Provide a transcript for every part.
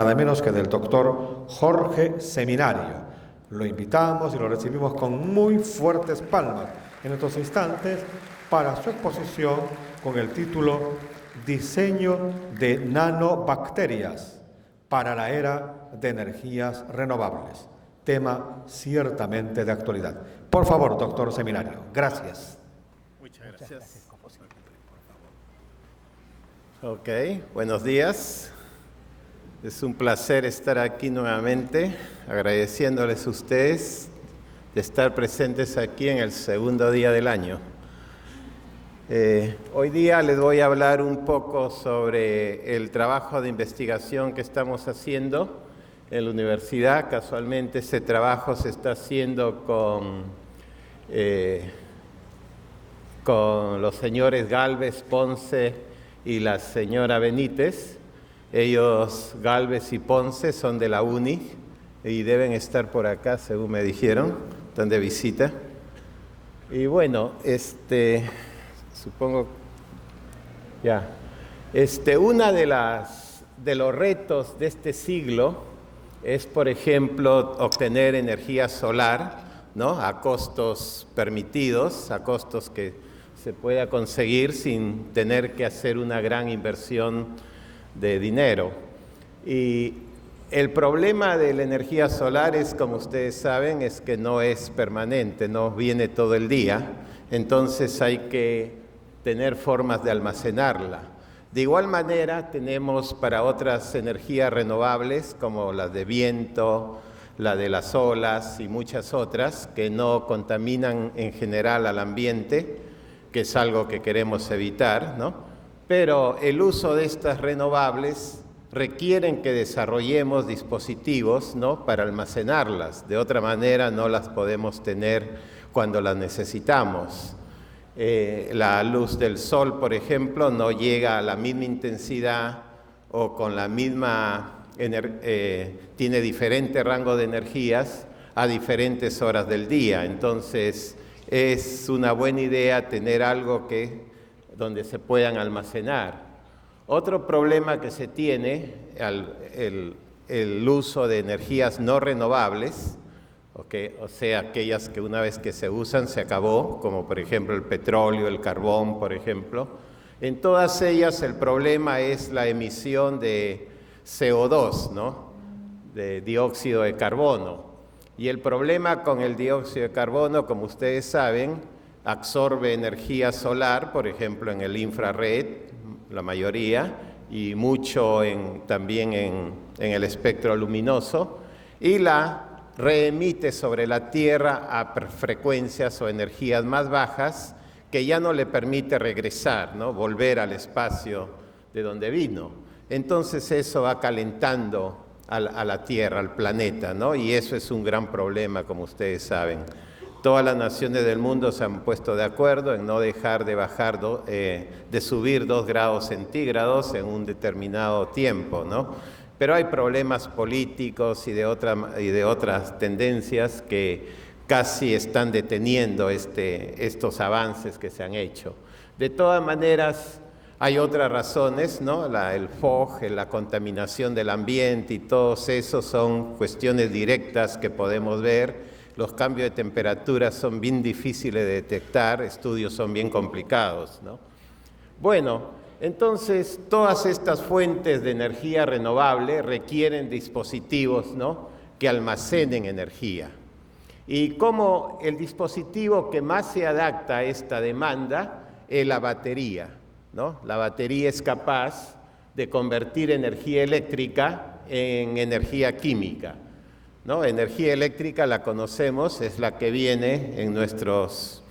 nada menos que del doctor Jorge Seminario. Lo invitamos y lo recibimos con muy fuertes palmas en estos instantes para su exposición con el título Diseño de nanobacterias para la era de energías renovables. Tema ciertamente de actualidad. Por favor, doctor Seminario. Gracias. Muchas gracias. Ok, buenos días. Es un placer estar aquí nuevamente, agradeciéndoles a ustedes de estar presentes aquí en el segundo día del año. Hoy día les voy a hablar un poco sobre el trabajo de investigación que estamos haciendo en la universidad. Casualmente ese trabajo se está haciendo con los señores Gálvez, Ponce y la señora Benítez. Ellos, Gálvez y Ponce, son de la UNI y deben estar por acá, según me dijeron, están de visita. Y bueno, supongo, ya, una de los retos de este siglo es, por ejemplo, obtener energía solar, ¿no? A costos permitidos, a costos que se pueda conseguir sin tener que hacer una gran inversión de dinero. Y el problema de la energía solar es, como ustedes saben, es que no es permanente, no viene todo el día, entonces hay que tener formas de almacenarla. De igual manera tenemos para otras energías renovables como las de viento, la de las olas y muchas otras que no contaminan en general al ambiente, que es algo que queremos evitar, ¿no? Pero el uso de estas renovables requieren que desarrollemos dispositivos, ¿no? Para almacenarlas. De otra manera no las podemos tener cuando las necesitamos. La luz del sol, por ejemplo, no llega a la misma intensidad o con la misma tiene diferente rango de energías a diferentes horas del día. Entonces es una buena idea tener algo donde se puedan almacenar. Otro problema que se tiene, el uso de energías no renovables, o sea, aquellas que una vez que se usan se acabó, como por ejemplo el petróleo, el carbón, por ejemplo. En todas ellas el problema es la emisión de CO2, ¿no? De dióxido de carbono. Y el problema con el dióxido de carbono, como ustedes saben, absorbe energía solar, por ejemplo, en el infrarred, la mayoría, y mucho también en el espectro luminoso, y la reemite sobre la Tierra a frecuencias o energías más bajas que ya no le permite regresar, ¿no? Volver al espacio de donde vino. Entonces eso va calentando a la Tierra, al planeta, ¿no? Y eso es un gran problema, como ustedes saben. Todas las naciones del mundo se han puesto de acuerdo en no dejar de subir 2 grados centígrados en un determinado tiempo, ¿no? Pero hay problemas políticos y de otras tendencias que casi están deteniendo estos avances que se han hecho. De todas maneras, hay otras razones, ¿no? El FOG, la contaminación del ambiente y todos esos son cuestiones directas que podemos ver. Los cambios de temperatura son bien difíciles de detectar, estudios son bien complicados, ¿no? Bueno, entonces todas estas fuentes de energía renovable requieren dispositivos, ¿no? Que almacenen energía. Y como el dispositivo que más se adapta a esta demanda es la batería, ¿no? La batería es capaz de convertir energía eléctrica en energía química, ¿no? Energía eléctrica la conocemos, es la que viene en nuestros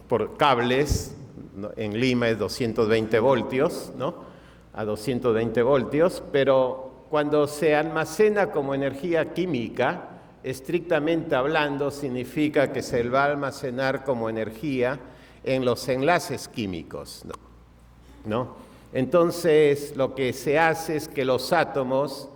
por cables, ¿no? En Lima es 220 voltios, ¿no? A 220 voltios, pero cuando se almacena como energía química, estrictamente hablando, significa que se va a almacenar como energía en los enlaces químicos, ¿no? Entonces, lo que se hace es que los átomos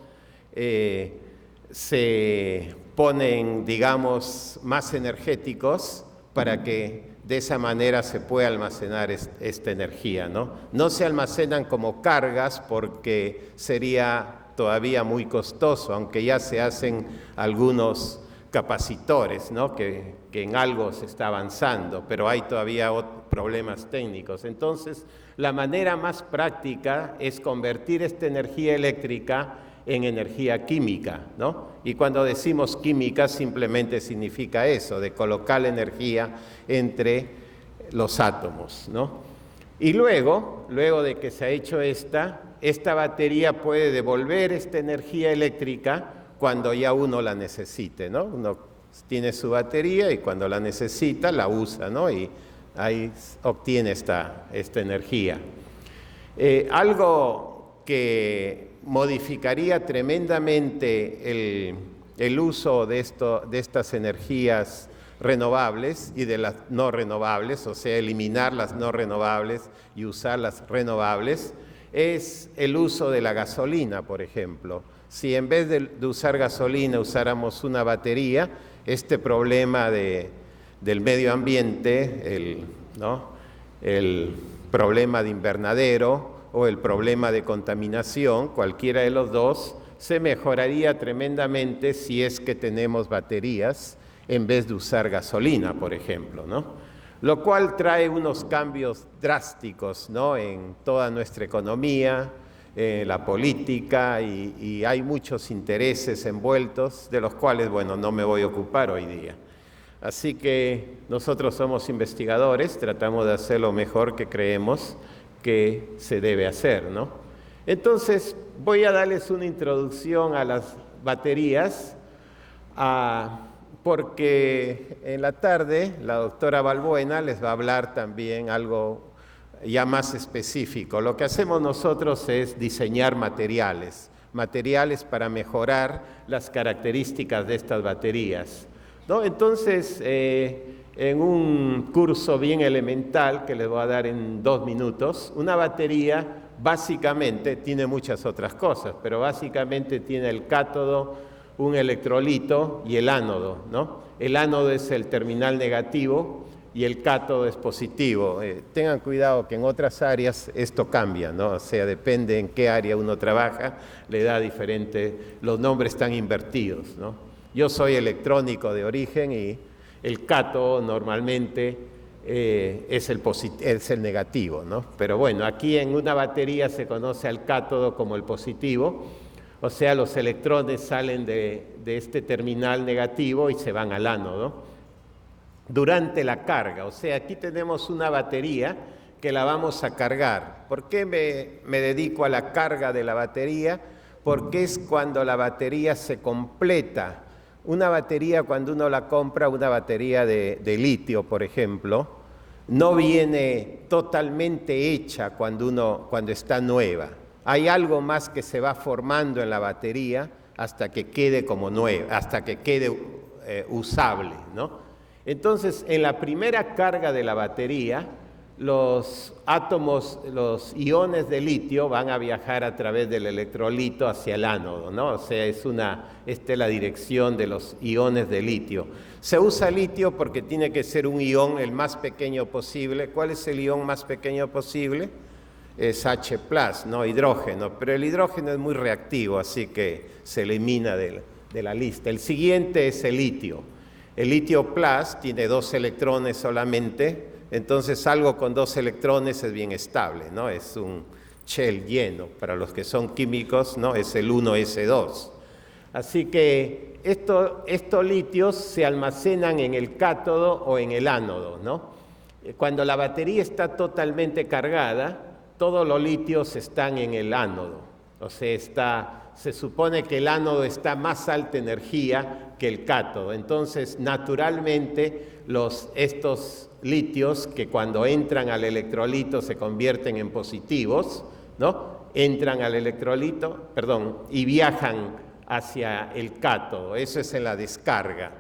se ponen, digamos, más energéticos para que de esa manera se pueda almacenar esta energía, ¿no? No se almacenan como cargas porque sería todavía muy costoso, aunque ya se hacen algunos capacitores, ¿no? que en algo se está avanzando, pero hay todavía problemas técnicos. Entonces, la manera más práctica es convertir esta energía eléctrica en energía química, ¿no? Y cuando decimos química, simplemente significa eso, de colocar la energía entre los átomos, ¿no? Y luego de que se ha hecho esta batería puede devolver esta energía eléctrica cuando ya uno la necesite, ¿no? Uno tiene su batería y cuando la necesita la usa, ¿no? Y ahí obtiene esta energía. Algo que modificaría tremendamente el uso de estas energías renovables y de las no renovables, o sea, eliminar las no renovables y usar las renovables, es el uso de la gasolina, por ejemplo. Si en vez de usar gasolina usáramos una batería, este problema del medio ambiente, el problema de invernadero o el problema de contaminación, cualquiera de los dos, se mejoraría tremendamente si es que tenemos baterías en vez de usar gasolina, por ejemplo, ¿no? Lo cual trae unos cambios drásticos, ¿no? En toda nuestra economía, en la política, y hay muchos intereses envueltos, de los cuales, bueno, no me voy a ocupar hoy día. Así que nosotros somos investigadores, tratamos de hacer lo mejor que creemos que se debe hacer, ¿no? Entonces, voy a darles una introducción a las baterías, porque en la tarde la doctora Balbuena les va a hablar también algo ya más específico. Lo que hacemos nosotros es diseñar materiales para mejorar las características de estas baterías, ¿no? Entonces, en un curso bien elemental que les voy a dar en 2 minutos, una batería básicamente tiene muchas otras cosas, pero básicamente tiene el cátodo, un electrolito y el ánodo, ¿no? El ánodo es el terminal negativo y el cátodo es positivo. Tengan cuidado que en otras áreas esto cambia, ¿no? O sea, depende en qué área uno trabaja, le da diferente, los nombres están invertidos, ¿no? Yo soy electrónico de origen y el cátodo normalmente es el negativo, ¿no? Pero bueno, aquí en una batería se conoce al cátodo como el positivo, o sea, los electrones salen de este terminal negativo y se van al ánodo durante la carga. O sea, aquí tenemos una batería que la vamos a cargar. ¿Por qué me dedico a la carga de la batería? Porque es cuando la batería se completa. Una batería, cuando uno la compra, una batería de litio, por ejemplo, no viene totalmente hecha cuando está nueva. Hay algo más que se va formando en la batería hasta que quede como nueva, hasta que quede usable, ¿no? Entonces, en la primera carga de la batería, los átomos, los iones de litio van a viajar a través del electrolito hacia el ánodo, ¿no? O sea, esta es la dirección de los iones de litio. Se usa litio porque tiene que ser un ion el más pequeño posible. ¿Cuál es el ion más pequeño posible? Es H+, ¿no? Hidrógeno, pero el hidrógeno es muy reactivo, así que se elimina de la lista. El siguiente es el litio. El litio plus tiene 2 electrones solamente, entonces algo con 2 electrones es bien estable, ¿no? Es un shell lleno, para los que son químicos, ¿no? Es el 1s2. Así que estos litios se almacenan en el cátodo o en el ánodo, ¿no? Cuando la batería está totalmente cargada, todos los litios están en el ánodo, o sea, se supone que el ánodo está más alta energía que el cátodo. Entonces, naturalmente, estos litios que cuando entran al electrolito se convierten en positivos, ¿no? Entran al electrolito, y viajan hacia el cátodo. Eso es en la descarga.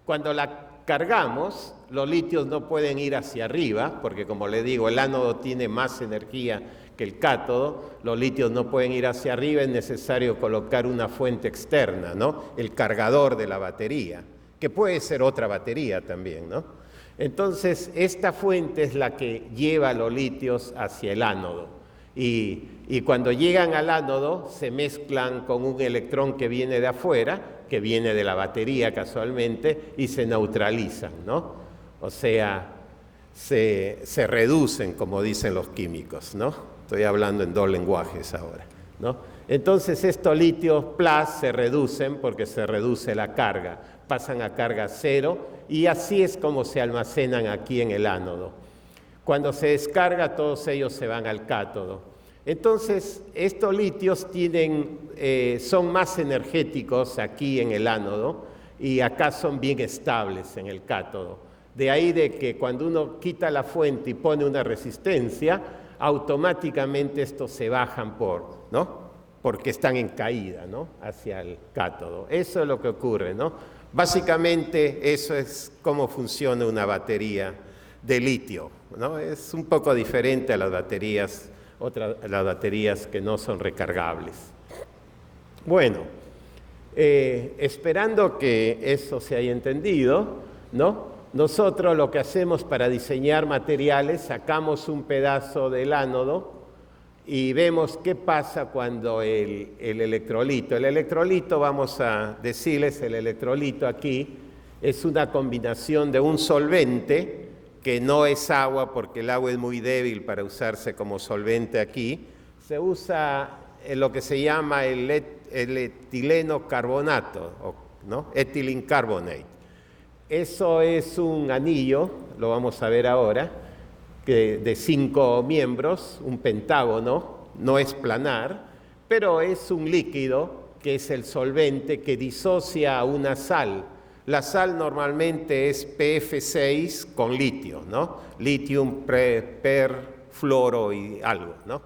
Cuando la cargamos, los litios no pueden ir hacia arriba, porque como le digo, el ánodo tiene más energía que el cátodo, los litios no pueden ir hacia arriba, es necesario colocar una fuente externa, ¿no? El cargador de la batería, que puede ser otra batería también, ¿no? Entonces, esta fuente es la que lleva los litios hacia el ánodo. Y cuando llegan al ánodo se mezclan con un electrón que viene de afuera, que viene de la batería casualmente, y se neutralizan, ¿no? O sea, se reducen, como dicen los químicos, ¿no? Estoy hablando en dos lenguajes ahora, ¿no? Entonces estos litios plus se reducen porque se reduce la carga, pasan a carga cero y así es como se almacenan aquí en el ánodo. Cuando se descarga, todos ellos se van al cátodo. Entonces, estos litios son más energéticos aquí en el ánodo y acá son bien estables en el cátodo. De ahí de que cuando uno quita la fuente y pone una resistencia, automáticamente estos se bajan ¿no? Porque están en caída, ¿no? Hacia el cátodo. Eso es lo que ocurre, ¿no? Básicamente eso es cómo funciona una batería de litio, ¿no? Es un poco diferente a las baterías que no son recargables. Bueno, esperando que eso se haya entendido, ¿no? Nosotros lo que hacemos para diseñar materiales, sacamos un pedazo del ánodo y vemos qué pasa cuando el electrolito, vamos a decirles, el electrolito aquí es una combinación de un solvente, que no es agua porque el agua es muy débil para usarse como solvente aquí, se usa lo que se llama el etileno carbonato, ¿no? Ethylene carbonate. Eso es un anillo, lo vamos a ver ahora, de 5 miembros, un pentágono, no es planar, pero es un líquido que es el solvente que disocia a una sal. La sal normalmente es PF6 con litio, ¿no? Litium, fluoro y algo, ¿no?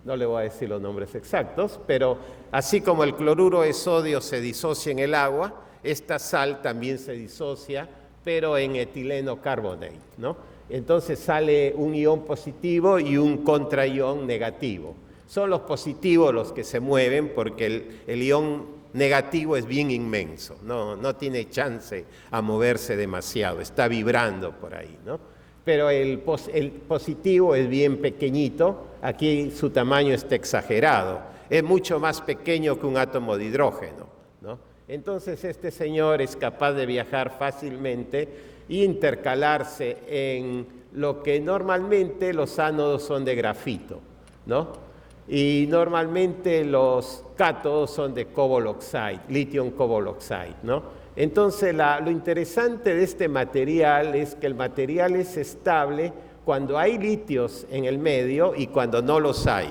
No le voy a decir los nombres exactos, pero así como el cloruro de sodio se disocia en el agua, esta sal también se disocia, pero en etileno carbonate, ¿no? Entonces sale un ion positivo y un contraion negativo. Son los positivos los que se mueven porque el ion negativo es bien inmenso, no tiene chance a moverse demasiado, está vibrando por ahí, ¿no? Pero el positivo es bien pequeñito, aquí su tamaño está exagerado, es mucho más pequeño que un átomo de hidrógeno, ¿no? Entonces este señor es capaz de viajar fácilmente e intercalarse en lo que normalmente los ánodos son de grafito, ¿no? Y normalmente los cátodos son de cobalt oxide, lithium cobalt oxide, ¿no? Entonces lo interesante de este material es que el material es estable cuando hay litios en el medio y cuando no los hay.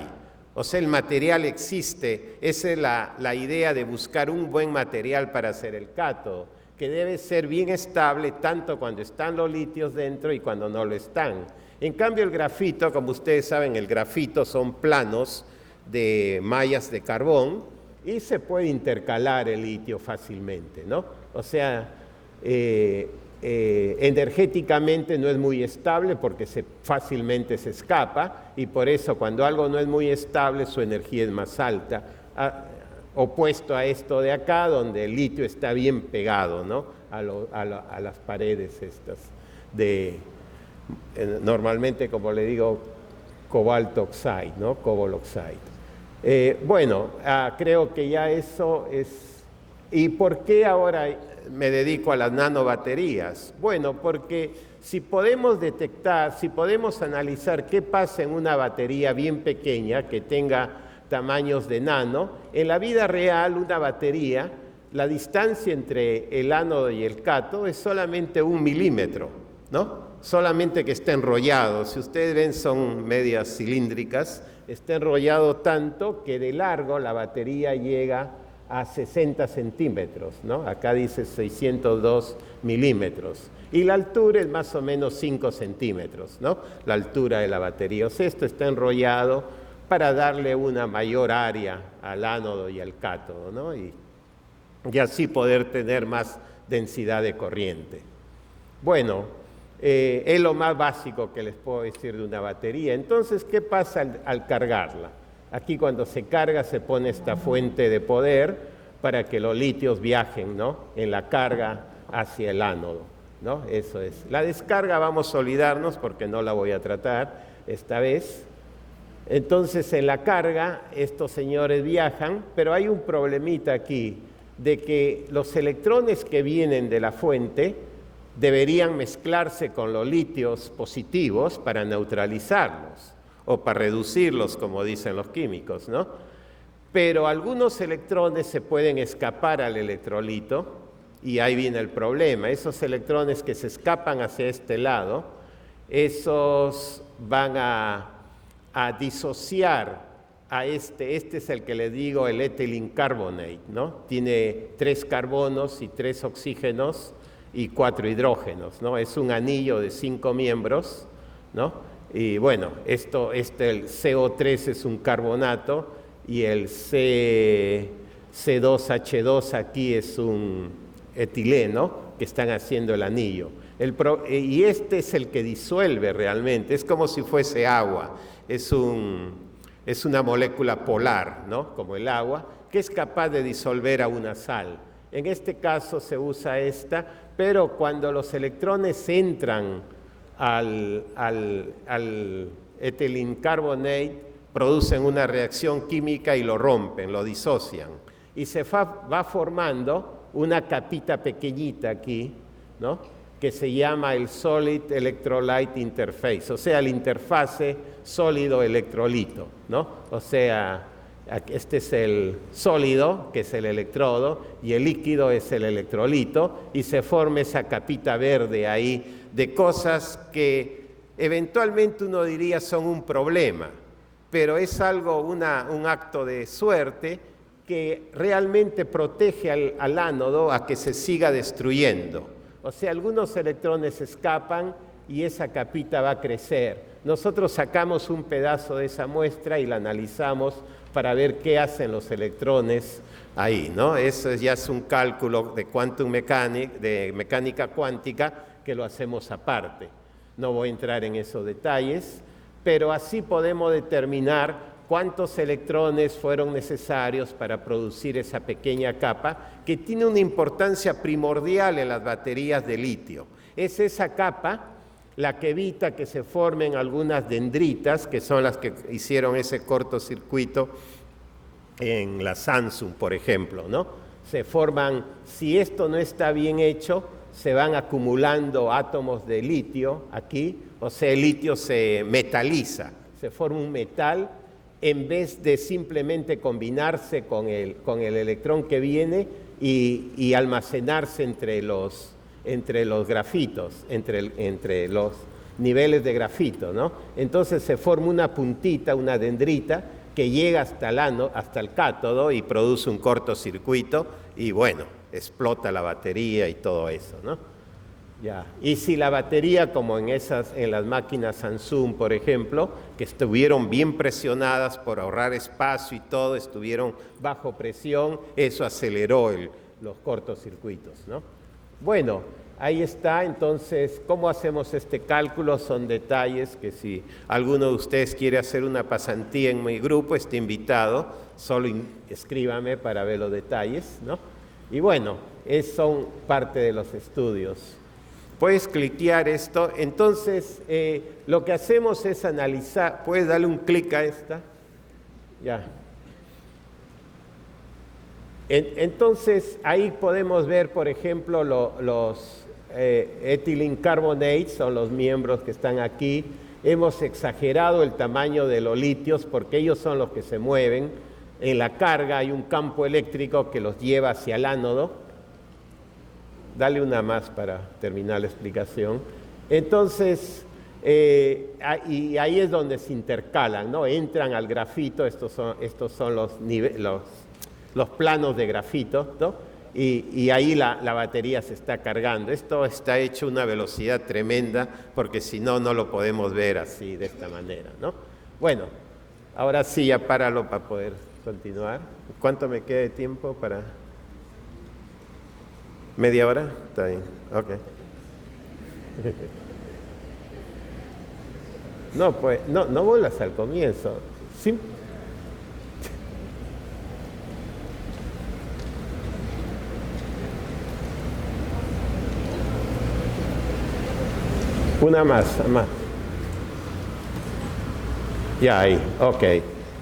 O sea, el material existe, esa es la idea de buscar un buen material para hacer el cátodo, que debe ser bien estable tanto cuando están los litios dentro y cuando no lo están. En cambio el grafito, como ustedes saben, el grafito son planos de mallas de carbón y se puede intercalar el litio fácilmente, ¿no? O sea, energéticamente no es muy estable porque fácilmente se escapa y por eso cuando algo no es muy estable su energía es más alta, opuesto a esto de acá donde el litio está bien pegado, ¿no? a las paredes estas normalmente, como le digo, cobalt oxide, ¿no? Cobalt oxide. Bueno, creo que ya eso es. ¿Y por qué ahora me dedico a las nanobaterías? Bueno, porque si podemos detectar, si podemos analizar qué pasa en una batería bien pequeña que tenga tamaños de nano, en la vida real una batería, la distancia entre el ánodo y el cátodo es solamente 1 milímetro, ¿no? Solamente que está enrollado. Si ustedes ven son medias cilíndricas, está enrollado tanto que de largo la batería llega a 60 centímetros, ¿no? Acá dice 602 milímetros. Y la altura es más o menos 5 centímetros, ¿no? La altura de la batería. O sea, esto está enrollado para darle una mayor área al ánodo y al cátodo, ¿no? Y así poder tener más densidad de corriente. Bueno, es lo más básico que les puedo decir de una batería. Entonces, ¿qué pasa al cargarla? Aquí cuando se carga se pone esta fuente de poder para que los litios viajen, ¿no? En la carga hacia el ánodo, ¿no? Eso es. La descarga vamos a olvidarnos porque no la voy a tratar esta vez. Entonces, en la carga, estos señores viajan, pero hay un problemita aquí, de que los electrones que vienen de la fuente deberían mezclarse con los litios positivos para neutralizarlos, o para reducirlos, como dicen los químicos, ¿no? Pero algunos electrones se pueden escapar al electrolito, y ahí viene el problema. Esos electrones que se escapan hacia este lado, esos van a disociar a este es el que le digo el ethylene carbonate, ¿no? Tiene 3 carbonos y 3 oxígenos y 4 hidrógenos, ¿no? Es un anillo de 5 miembros, ¿no? Y bueno, el CO3 es un carbonato y el C2H2 aquí es un etileno que están haciendo el anillo. Y este es el que disuelve realmente, es como si fuese agua. Es una molécula polar, ¿no? Como el agua, que es capaz de disolver a una sal. En este caso se usa esta, pero cuando los electrones entran al ethylene carbonate, producen una reacción química y lo rompen, lo disocian. Y se va formando una capita pequeñita aquí, ¿no? Que se llama el Solid Electrolyte Interface, o sea, el interfase sólido-electrolito, ¿no? O sea, este es el sólido, que es el electrodo, y el líquido es el electrolito, y se forma esa capita verde ahí de cosas que eventualmente uno diría son un problema, pero es algo, un acto de suerte que realmente protege al ánodo a que se siga destruyendo. O sea, algunos electrones escapan y esa capita va a crecer. Nosotros sacamos un pedazo de esa muestra y la analizamos para ver qué hacen los electrones ahí, ¿no? Eso ya es un cálculo de quantum mechanics, de mecánica cuántica, que lo hacemos aparte. No voy a entrar en esos detalles, pero así podemos determinar cuántos electrones fueron necesarios para producir esa pequeña capa que tiene una importancia primordial en las baterías de litio. Es esa capa la que evita que se formen algunas dendritas, que son las que hicieron ese cortocircuito en la Samsung, por ejemplo, ¿no? Se forman, si esto no está bien hecho, se van acumulando átomos de litio aquí, o sea, el litio se metaliza, se forma un metal, en vez de simplemente combinarse con el electrón que viene y almacenarse entre los grafitos, entre los niveles de grafito, ¿no? Entonces se forma una puntita, una dendrita, que llega hasta el cátodo y produce un cortocircuito y bueno, explota la batería y todo eso, ¿no? Ya. Y si la batería, como en las máquinas Samsung, por ejemplo, que estuvieron bien presionadas por ahorrar espacio y todo, estuvieron bajo presión, eso aceleró los cortocircuitos, ¿no? Bueno, ahí está. Entonces, ¿cómo hacemos este cálculo? Son detalles que si alguno de ustedes quiere hacer una pasantía en mi grupo, está invitado, solo escríbame para ver los detalles, ¿no? Y bueno, son parte de los estudios. Puedes cliquear esto. Entonces, lo que hacemos es analizar. Puedes darle un clic a esta. Ya. Entonces, ahí podemos ver, por ejemplo, los ethylene carbonate, son los miembros que están aquí. Hemos exagerado el tamaño de los litios porque ellos son los que se mueven. En la carga hay un campo eléctrico que los lleva hacia el ánodo. Dale una más para terminar la explicación. Entonces, y ahí es donde se intercalan, ¿no? Entran al grafito, estos son los planos de grafito, ¿no? Y ahí la batería se está cargando. Esto está hecho a una velocidad tremenda, porque si no, no lo podemos ver así, de esta manera, ¿no? Bueno, ahora sí, ya páralo para poder continuar. ¿Cuánto me queda de tiempo para...? ¿Media hora? Está bien, ok. No, pues, no vuelvas al comienzo. Sí. Una más. Ya ahí, ok.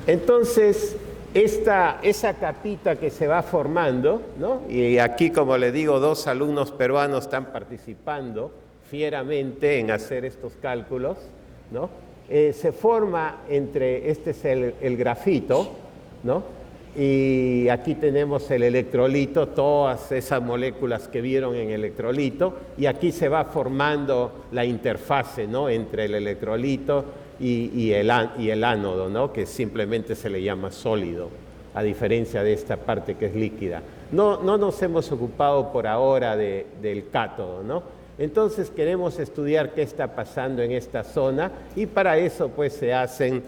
Entonces, esa capita que se va formando, ¿no? Y aquí, como le digo, 2 alumnos peruanos están participando fieramente en hacer estos cálculos, ¿no? Se forma entre, este es el grafito, ¿no? Y aquí tenemos el electrolito, todas esas moléculas que vieron en el electrolito, y aquí se va formando la interfase, ¿no? Entre el electrolito y el ánodo, ¿no? Que simplemente se le llama sólido, a diferencia de esta parte que es líquida. No nos hemos ocupado por ahora del cátodo, ¿no? Entonces queremos estudiar qué está pasando en esta zona, y para eso pues se hacen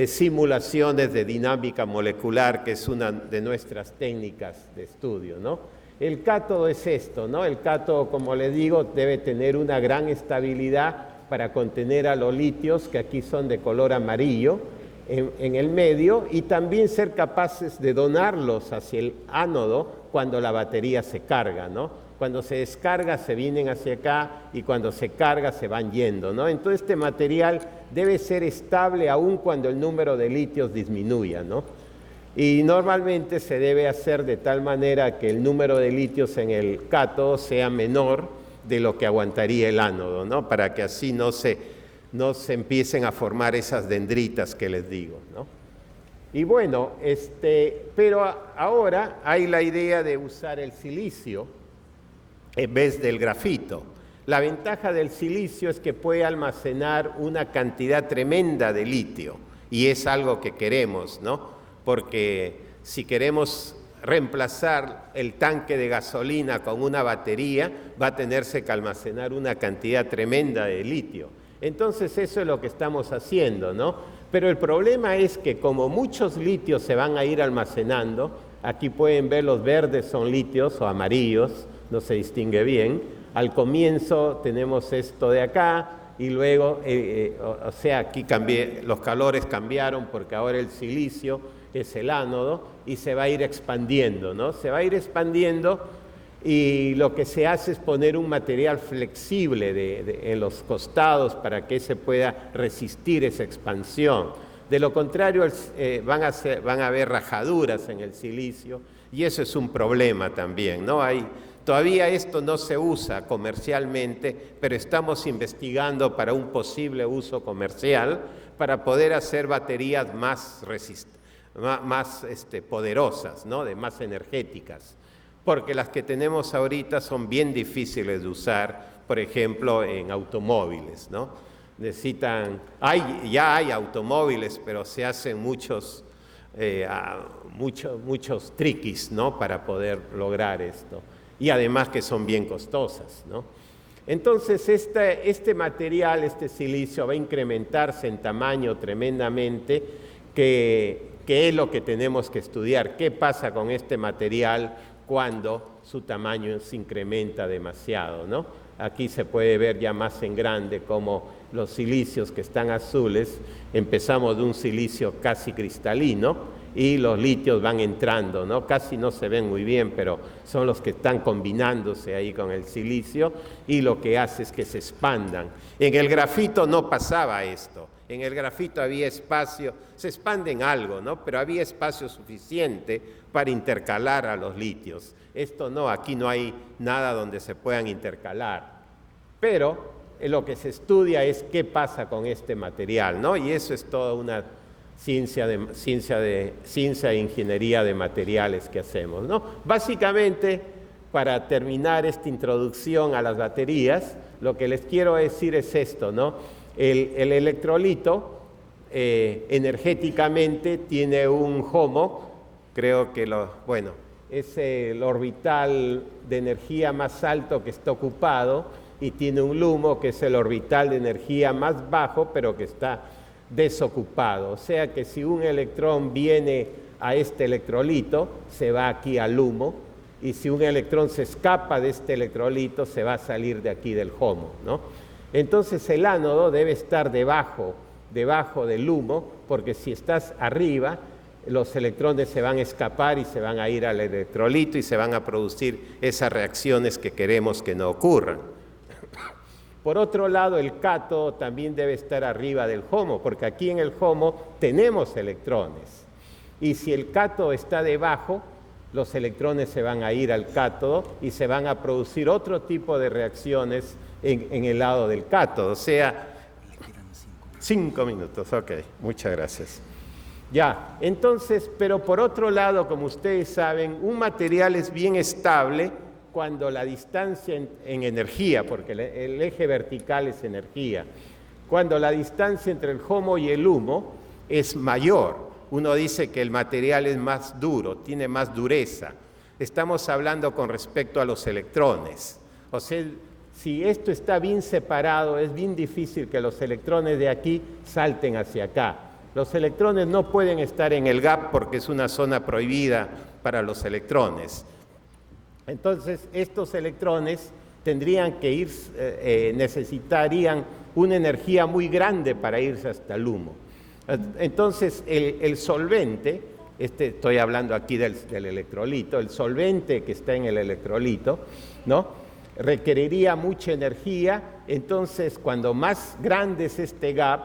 simulaciones de dinámica molecular, que es una de nuestras técnicas de estudio, ¿no? El cátodo es esto, ¿no? El cátodo, como le digo, debe tener una gran estabilidad para contener a los litios, que aquí son de color amarillo, en el medio, y también ser capaces de donarlos hacia el ánodo cuando la batería se carga, ¿no? Cuando se descarga se vienen hacia acá, y cuando se carga se van yendo, ¿no? Entonces este material debe ser estable aun cuando el número de litios disminuya, ¿no? Y normalmente se debe hacer de tal manera que el número de litios en el cátodo sea menor de lo que aguantaría el ánodo, ¿no? Para que así no se empiecen a formar esas dendritas que les digo, ¿no? Y bueno, pero ahora hay la idea de usar el silicio en vez del grafito. La ventaja del silicio es que puede almacenar una cantidad tremenda de litio, y es algo que queremos, ¿no? Porque si queremos reemplazar el tanque de gasolina con una batería, va a tenerse que almacenar una cantidad tremenda de litio. Entonces eso es lo que estamos haciendo, ¿no? Pero el problema es que como muchos litios se van a ir almacenando, aquí pueden ver los verdes son litios o amarillos, no se distingue bien. Al comienzo tenemos esto de acá, y luego, o sea, aquí los colores cambiaron porque ahora el silicio es el ánodo y se va a ir expandiendo, ¿no? Se va a ir expandiendo, y lo que se hace es poner un material flexible en los costados para que se pueda resistir esa expansión. De lo contrario, van a haber rajaduras en el silicio, y eso es un problema también, ¿no? Todavía esto no se usa comercialmente, pero estamos investigando para un posible uso comercial para poder hacer baterías más poderosas, ¿no? Más energéticas, porque las que tenemos ahorita son bien difíciles de usar, por ejemplo, en automóviles, ¿no? Ya hay automóviles, pero se hacen muchos triquis, ¿no? Para poder lograr esto. Y además que son bien costosas, ¿no? Entonces este material, este silicio, va a incrementarse en tamaño tremendamente, que es lo que tenemos que estudiar. ¿Qué pasa con este material cuando su tamaño se incrementa demasiado, ¿no? Aquí se puede ver ya más en grande cómo los silicios que están azules, empezamos de un silicio casi cristalino, y los litios van entrando, ¿no? Casi no se ven muy bien, pero son los que están combinándose ahí con el silicio, y lo que hace es que se expandan. En el grafito no pasaba esto. En el grafito había espacio, se expanden algo, ¿no? Pero había espacio suficiente para intercalar a los litios. Esto no, aquí no hay nada donde se puedan intercalar. Pero lo que se estudia es qué pasa con este material, ¿no? Y eso es toda una ciencia e ingeniería de materiales que hacemos, ¿no? Básicamente, para terminar esta introducción a las baterías, lo que les quiero decir es esto, ¿no? El electrolito energéticamente tiene un HOMO, creo que es el orbital de energía más alto que está ocupado, y tiene un LUMO, que es el orbital de energía más bajo, pero que está desocupado. O sea que si un electrón viene a este electrolito, se va aquí al LUMO, y si un electrón se escapa de este electrolito, se va a salir de aquí del HOMO, ¿no? Entonces el ánodo debe estar debajo del LUMO, porque si estás arriba, los electrones se van a escapar y se van a ir al electrolito, y se van a producir esas reacciones que queremos que no ocurran. Por otro lado, el cátodo también debe estar arriba del HOMO, porque aquí en el HOMO tenemos electrones. Y si el cátodo está debajo, los electrones se van a ir al cátodo y se van a producir otro tipo de reacciones en el lado del cátodo. O sea, 5 minutos, ok, muchas gracias. Ya, entonces, pero por otro lado, como ustedes saben, un material es bien estable cuando la distancia en energía, porque el eje vertical es energía, cuando la distancia entre el HOMO y el LUMO es mayor. Uno dice que el material es más duro, tiene más dureza. Estamos hablando con respecto a los electrones. O sea, si esto está bien separado, es bien difícil que los electrones de aquí salten hacia acá. Los electrones no pueden estar en el gap porque es una zona prohibida para los electrones. Entonces, estos electrones tendrían que ir, necesitarían una energía muy grande para irse hasta el LUMO. Entonces, el solvente, estoy hablando aquí del electrolito, el solvente que está en el electrolito, ¿no?, requeriría mucha energía. Entonces, cuando más grande es este gap,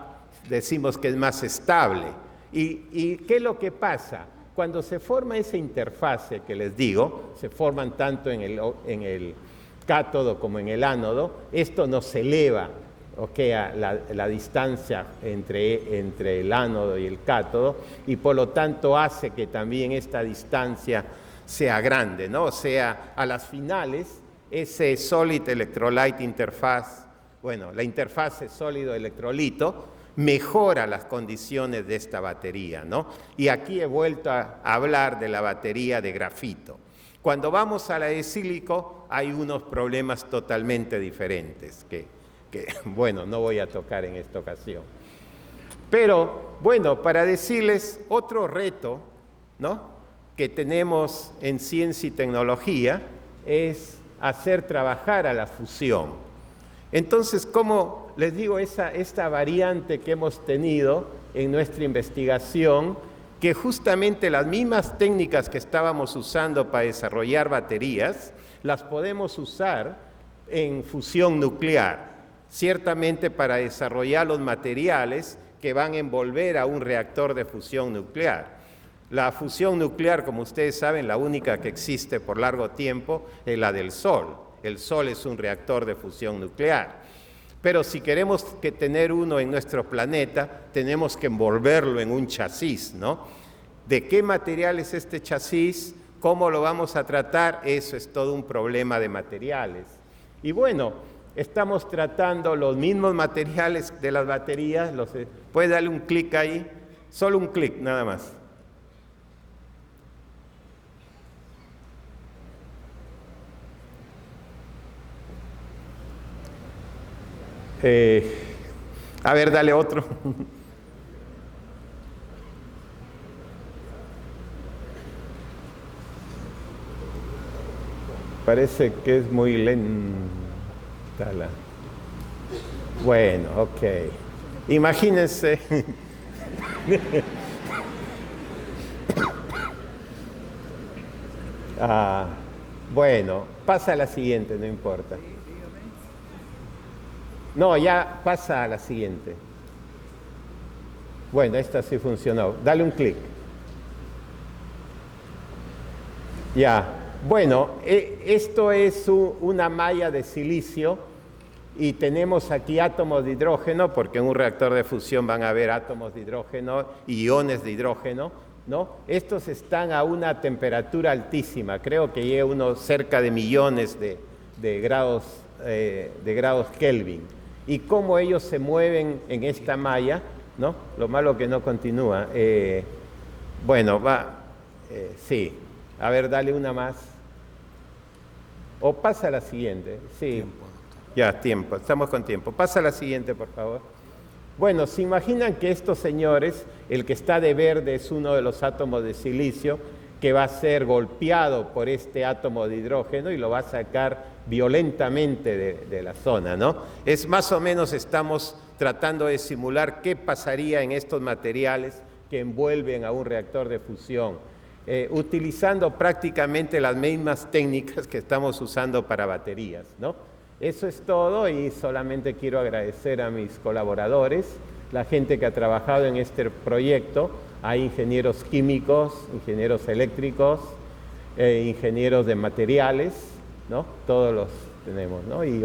decimos que es más estable. ¿Y qué es lo que pasa? Cuando se forma esa interfase que les digo, se forman tanto en el cátodo como en el ánodo, esto nos eleva, a la distancia entre el ánodo y el cátodo, y por lo tanto hace que también esta distancia sea grande, ¿no? O sea, a las finales, ese Solid Electrolyte Interface, bueno, la interfase sólido-electrolito, mejora las condiciones de esta batería, ¿no? Y aquí he vuelto a hablar de la batería de grafito. Cuando vamos a la de sílico, hay unos problemas totalmente diferentes que, bueno, no voy a tocar en esta ocasión. Pero, bueno, para decirles otro reto, ¿no?, que tenemos en ciencia y tecnología es hacer trabajar a la fusión. Entonces, como les digo, esta variante que hemos tenido en nuestra investigación, que justamente las mismas técnicas que estábamos usando para desarrollar baterías, las podemos usar en fusión nuclear, ciertamente para desarrollar los materiales que van a envolver a un reactor de fusión nuclear. La fusión nuclear, como ustedes saben, la única que existe por largo tiempo es la del Sol. El Sol es un reactor de fusión nuclear. Pero si queremos tener uno en nuestro planeta, tenemos que envolverlo en un chasis, ¿no? ¿De qué material es este chasis? ¿Cómo lo vamos a tratar? Eso es todo un problema de materiales. Y bueno, estamos tratando los mismos materiales de las baterías. ¿Puede darle un clic ahí? Solo un clic, nada más. A ver, dale otro. Parece que es muy lenta la... Bueno, ok. Imagínense. Bueno, pasa a la siguiente, no importa. No, ya pasa a la siguiente. Bueno, esta sí funcionó. Dale un clic. Ya. Bueno, esto es una malla de silicio y tenemos aquí átomos de hidrógeno, porque en un reactor de fusión van a haber átomos de hidrógeno, iones de hidrógeno, ¿no? Estos están a una temperatura altísima, creo que llega unos cerca de millones de grados Kelvin. Y cómo ellos se mueven en esta malla, ¿no? Lo malo que no continúa. Bueno, sí. A ver, dale una más. O pasa a la siguiente. Sí. Tiempo. Ya, tiempo. Estamos con tiempo. Pasa a la siguiente, por favor. Bueno, ¿se imaginan que estos señores, el que está de verde es uno de los átomos de silicio que va a ser golpeado por este átomo de hidrógeno y lo va a sacar violentamente de la zona, ¿no? Es más o menos, estamos tratando de simular qué pasaría en estos materiales que envuelven a un reactor de fusión, utilizando prácticamente las mismas técnicas que estamos usando para baterías, ¿no? Eso es todo y solamente quiero agradecer a mis colaboradores, la gente que ha trabajado en este proyecto. Hay ingenieros químicos, ingenieros eléctricos, ingenieros de materiales, ¿no? Todos los tenemos, ¿no? Y